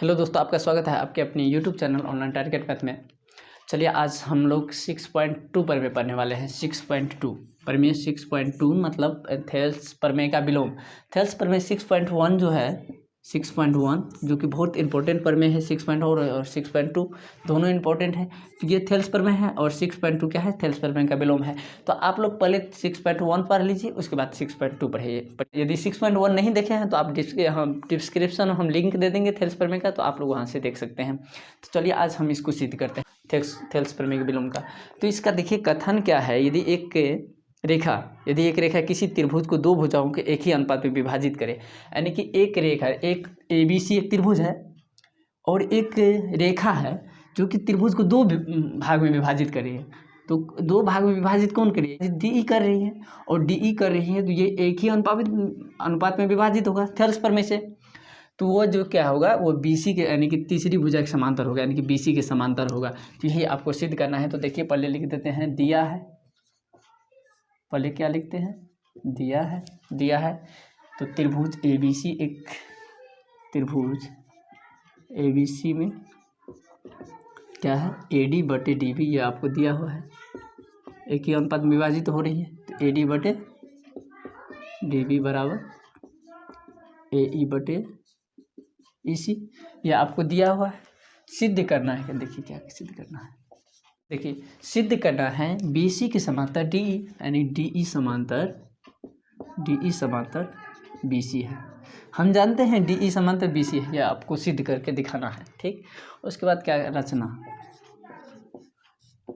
Hello दोस्तों, आपका स्वागत है आपके अपने YouTube channel online target math में। चलिए आज हम लोग 6.2 प्रमेय पढ़ने वाले हैं। 6.2 प्रमेय 6.2 मतलब थेल्स प्रमेय का विलोम। थेल्स प्रमेय 6.1 जो है 6.1 जो कि बहुत इंपॉर्टेंट प्रमेय है। 6.4 और 6.2 दोनों इंपॉर्टेंट है। तो ये थेल्स प्रमेय है और 6.2 क्या है, थेल्स प्रमेय का विलोम है। तो आप लोग पहले 6.1 पढ़ लीजिए, उसके बाद 6.2 पढ़िए। यदि 6.1 नहीं देखे हैं तो आप डिस्क्रिप्शन हम लिंक दे देंगे थेल्स प्रमेय का, तो आप लोग वहाँ से देख सकते हैं। तो चलिए आज हम इसको सिद्ध करते हैं थेल्स प्रमेय के विलोम का। तो इसका देखिए कथन क्या है। यदि एक रेखा किसी त्रिभुज को दो भुजाओं के एक ही अनुपात में विभाजित करे, यानी कि एक रेखा, एक ABC एक त्रिभुज है और एक रेखा है जो कि त्रिभुज को दो भाग में विभाजित कर रही है। तो दो भाग में विभाजित कौन कर रही है? DE कर रही है, और DE कर रही है तो ये एक ही अनुपात में विभाजित होगा थेल्स प्रमेय से। तो वो जो क्या होगा, वो BC के यानी कि तीसरी भुजा के समांतर होगा, यानी कि BC के समांतर होगा। तो यही आपको सिद्ध करना है। तो देखिए पहले लिख देते हैं दिया है। पहले क्या लिखते हैं? दिया है। तो त्रिभुज ABC, एक त्रिभुज ABC में क्या है, AD/DB ये आपको दिया हुआ है, एक ही अनुपात में विभाजित हो रही है। तो AD/DB बराबर AE/EC ये आपको दिया हुआ है। सिद्ध करना है। देखिए क्या सिद्ध करना है। देखिए सिद्ध करना है BC के समांतर DE, यानी DE समांतर BC है। हम जानते हैं DE समांतर BC है, यह आपको सिद्ध करके दिखाना है। ठीक, उसके बाद क्या रचना।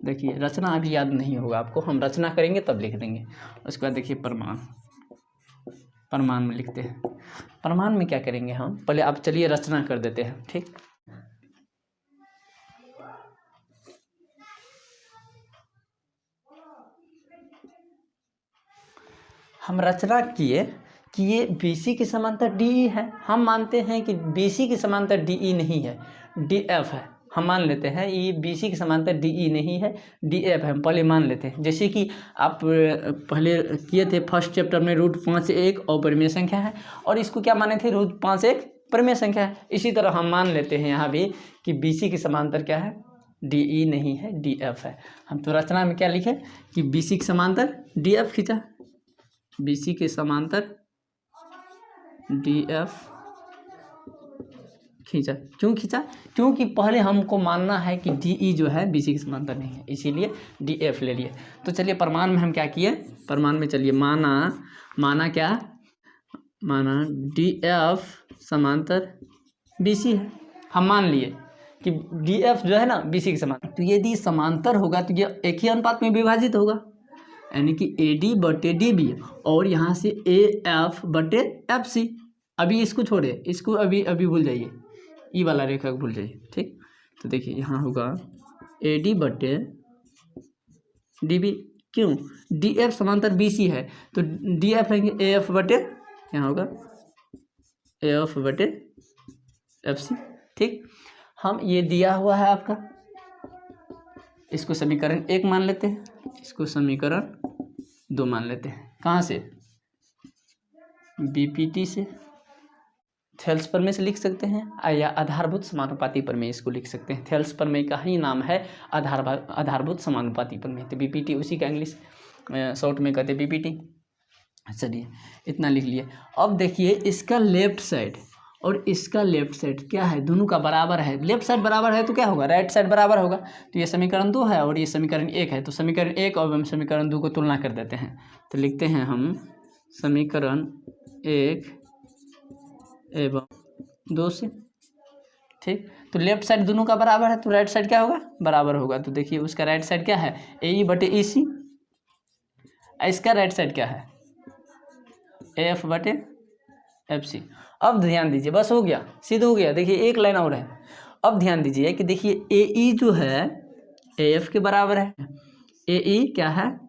देखिए रचना अभी याद नहीं होगा आपको, हम रचना करेंगे तब लिख देंगे। उसके बाद देखिए प्रमाण में लिखते हैं। प्रमाण में क्या करेंगे हम, पहले आप चलिए रचना कर देते हैं। ठीक, हम रचना किए कि ये BC के समांतर DE है। हम मानते हैं कि BC के समांतर DE नहीं है, DF है। हम मान लेते हैं ये BC के समांतर DE नहीं है, DF है। हम पहले मान लेते हैं, जैसे कि आप पहले किए थे फर्स्ट चैप्टर में √5 और प्रमेय संख्या है, और इसको क्या माने थे, √5 प्रमेय संख्या है। इसी तरह हम मान लेते हैं यहाँ भी कि BC के समांतर क्या है, DE नहीं है, DF है। हम तो रचना में क्या लिखे कि BC के समांतर DF खींचा, BC के समांतर DF खींचा। क्यों खींचा? क्योंकि पहले हमको मानना है कि DE जो है BC के समांतर नहीं है, इसीलिए DF ले लिए। तो चलिए प्रमाण में हम क्या किए, प्रमाण में चलिए माना क्या, माना DF समांतर BC है। हम मान लिए कि DF जो है ना BC के समांतर, तो यदि समांतर होगा तो ये एक ही अनुपात में विभाजित होगा, यानी कि AD/DB और यहाँ से AF/FC। अभी इसको छोड़े, इसको अभी भूल जाइए, ई वाला रेखा को भूल जाइए। ठीक, तो देखिए यहाँ होगा AD/DB। क्यों? DF समांतर BC है, तो DF लेंगे यहाँ होगा AF/FC। ठीक, हम ये दिया हुआ है आपका, इसको समीकरण 1 मान लेते हैं, इसको समीकरण 2 मान लेते हैं। कहाँ से? BPT से, थेल्स प्रमेय से लिख सकते हैं, या आधारभूत समानुपाती प्रमेय इसको लिख सकते हैं। थेल्स प्रमेय का ही नाम है आधारभूत समानुपाती प्रमेय। तो BPT उसी का इंग्लिश शॉर्ट में कहते हैं BPT। चलिए इतना लिख लिए। अब देखिए इसका लेफ्ट साइड और इसका लेफ्ट साइड क्या है, दोनों का बराबर है। लेफ्ट साइड बराबर है तो क्या होगा, राइट साइड बराबर होगा। तो ये समीकरण 2 है और ये समीकरण 1 है। तो समीकरण 1 और समीकरण 2 को तुलना कर देते हैं। तो लिखते हैं हम समीकरण 1 एवं 2 से। ठीक, तो लेफ्ट साइड दोनों का बराबर है तो राइट साइड क्या होगा, बराबर होगा। तो देखिए उसका राइट साइड क्या है, AE/EC। इसका राइट साइड क्या है, AF/FC। अब ध्यान दीजिए, बस हो गया, सिद्ध हो गया। देखिए एक लाइन और है। अब ध्यान दीजिए कि देखिए AE जो है AF के बराबर है, AE क्या है,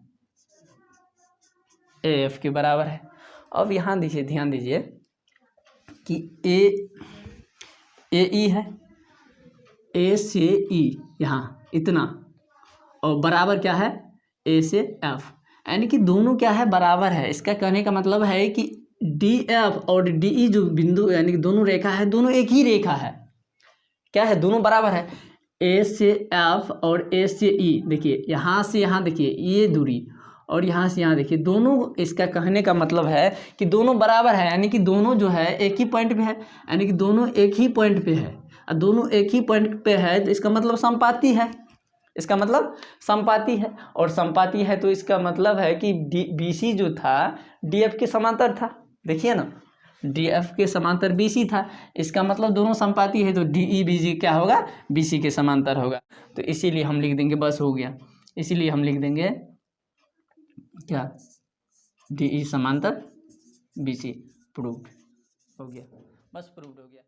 AF के बराबर है। अब यहाँ दीजिए, ध्यान दीजिए कि AE है, A से E यहाँ इतना, और बराबर क्या है, A से F, यानी कि दोनों क्या है, बराबर है। इसका कहने का मतलब है कि DF और DE जो बिंदु यानी कि दोनों रेखा है, दोनों एक ही रेखा है। क्या है, दोनों बराबर है। ए से एफ और ए से ई, देखिए यहाँ से यहाँ देखिए ये दूरी और यहाँ से यहाँ देखिए, दोनों, इसका कहने का मतलब है कि दोनों बराबर है, यानी कि दोनों जो है एक ही पॉइंट पे है, यानी कि दोनों एक ही पॉइंट पे है। और दोनों एक ही पॉइंट पे है तो इसका मतलब समपाती है, इसका मतलब समपाती है। और समपाती है तो इसका मतलब है कि बी सी जो था डी एफ के समांतर था, देखिए ना, डी एफ के समांतर बी सी था, इसका मतलब दोनों समपाती है, तो डी ई बी सी क्या होगा, बी सी के समांतर होगा। तो इसीलिए हम लिख देंगे, बस हो गया, इसीलिए हम लिख देंगे क्या, डी ई समांतर बी सी, प्रूव्ड हो गया, बस प्रूव्ड हो गया।